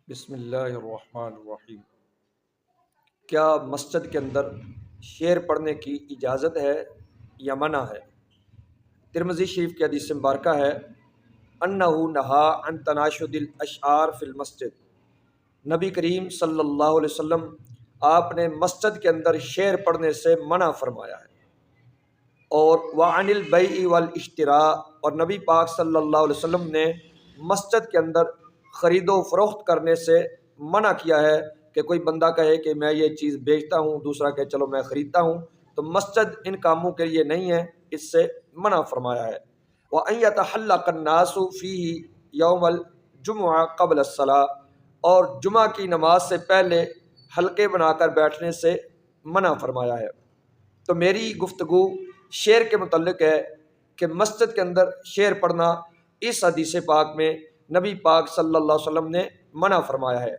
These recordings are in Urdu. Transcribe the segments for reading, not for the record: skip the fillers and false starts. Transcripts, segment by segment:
بسم اللہ الرحمن الرحیم۔ کیا مسجد کے اندر شعر پڑھنے کی اجازت ہے یا منع ہے؟ ترمذی شریف کی حدیث مبارکہ ہے انہ نہا عن تناشد الاشعار فی المسجد۔ نبی کریم صلی اللہ علیہ وسلم آپ نے مسجد کے اندر شعر پڑھنے سے منع فرمایا ہے، اور وعن البیع والاشتراء، اور نبی پاک صلی اللہ علیہ وسلم نے مسجد کے اندر خرید و فروخت کرنے سے منع کیا ہے کہ کوئی بندہ کہے کہ میں یہ چیز بیچتا ہوں، دوسرا کہ چلو میں خریدتا ہوں، تو مسجد ان کاموں کے لیے نہیں ہے، اس سے منع فرمایا ہے۔ وَأَن يَتَحَلَّقَ النَّاسُ فِيهِ يَوْمَ الْجُمُعَةِ قَبْلَ الصَّلَاةِ، اور جمعہ کی نماز سے پہلے حلقے بنا کر بیٹھنے سے منع فرمایا ہے۔ تو میری گفتگو شعر کے متعلق ہے کہ مسجد کے اندر شعر پڑھنا اس حدیث پاک میں نبی پاک صلی اللہ علیہ وسلم نے منع فرمایا ہے۔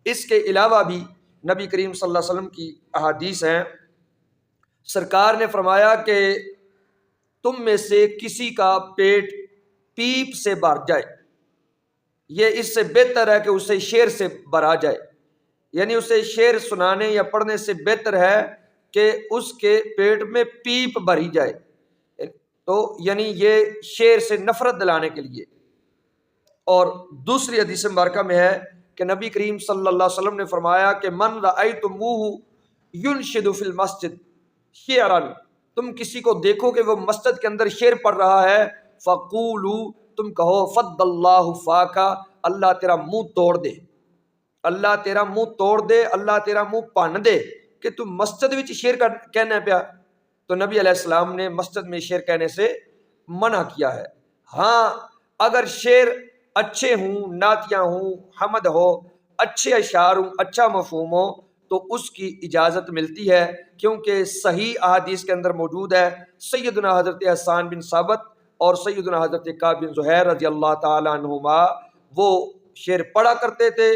اس کے علاوہ بھی نبی کریم صلی اللہ علیہ وسلم کی احادیث ہیں، سرکار نے فرمایا کہ تم میں سے کسی کا پیٹ پیپ سے بھر جائے، یہ اس سے بہتر ہے کہ اسے شعر سے بھرا جائے، یعنی اسے شعر سنانے یا پڑھنے سے بہتر ہے کہ اس کے پیٹ میں پیپ بھری جائے، تو یعنی یہ شعر سے نفرت دلانے کے لیے۔ اور دوسری حدیث مبارکہ میں ہے کہ نبی کریم صلی اللہ علیہ وسلم نے فرمایا کہ من رأیتموہ ینشد فی المسجد شعرا، تم کسی کو دیکھو کہ وہ مسجد کے اندر شعر پڑھ رہا ہے، فقولوا، تم کہو فد اللہ فاکا، اللہ تیرا منہ توڑ دے، اللہ تیرا منہ توڑ دے، اللہ تیرا منہ پن دے کہ تم مسجد وچ شعر کہنا پیا۔ تو نبی علیہ السلام نے مسجد میں شعر کہنے سے منع کیا ہے۔ ہاں اگر شعر اچھے ہوں، نعتیاں ہوں، حمد ہو، اچھے اشعار ہوں، اچھا مفہوم ہو، تو اس کی اجازت ملتی ہے، کیونکہ صحیح احادیث کے اندر موجود ہے سیدنا حضرت حسان بن ثابت اور سیدنا حضرت کعب بن زہیر رضی اللہ تعالیٰ عنہما وہ شعر پڑھا کرتے تھے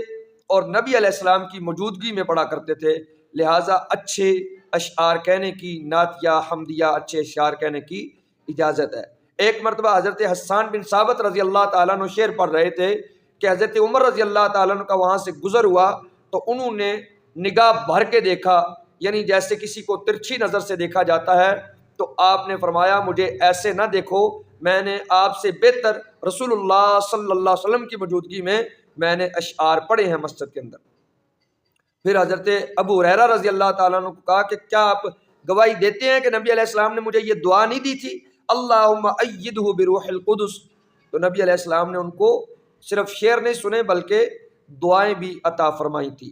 اور نبی علیہ السلام کی موجودگی میں پڑھا کرتے تھے، لہٰذا اچھے اشعار کہنے کی، نعتیہ حمدیہ اچھے اشعار کہنے کی اجازت ہے۔ ایک مرتبہ حضرت حسان بن ثابت رضی اللہ تعالیٰ عنہ شعر پڑھ رہے تھے کہ حضرت عمر رضی اللہ تعالیٰ عنہ کا وہاں سے گزر ہوا، تو انہوں نے نگاہ بھر کے دیکھا، یعنی جیسے کسی کو ترچھی نظر سے دیکھا جاتا ہے، تو آپ نے فرمایا مجھے ایسے نہ دیکھو، میں نے آپ سے بہتر رسول اللہ صلی اللہ علیہ وسلم کی موجودگی میں نے اشعار پڑھے ہیں مسجد کے اندر۔ پھر حضرت ابو ہریرہ رضی اللہ تعالیٰ عنہ کو کہا کہ کیا آپ گواہی دیتے ہیں کہ نبی علیہ السلام نے مجھے یہ دعا نہیں دی تھی، اللہم ایدہ بروح القدس؟ تو نبی علیہ السلام نے ان کو صرف شعر نہیں سنے بلکہ دعائیں بھی عطا فرمائی تھی۔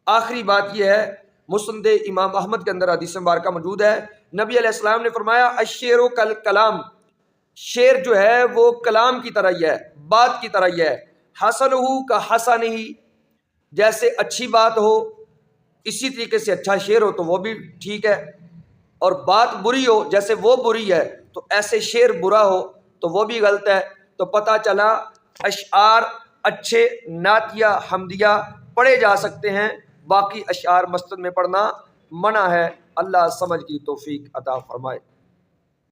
آخری بات یہ ہے، مسند امام احمد کے اندر حدیث مبارکہ موجود ہے، نبی علیہ السلام نے فرمایا الشعر کالکلام، شعر جو ہے وہ کلام کی طرح ہی ہے، بات کی طرح ہی ہے، حسنہ کا حسنہ، جیسے اچھی بات ہو اسی طریقے سے اچھا شعر ہو تو وہ بھی ٹھیک ہے، اور بات بری ہو جیسے وہ بری ہے تو ایسے شعر برا ہو تو وہ بھی غلط ہے۔ تو پتہ چلا اشعار اچھے نعتیہ حمدیہ پڑھے جا سکتے ہیں، باقی اشعار مسجد میں پڑھنا منع ہے۔ اللہ سمجھ کی توفیق عطا فرمائے۔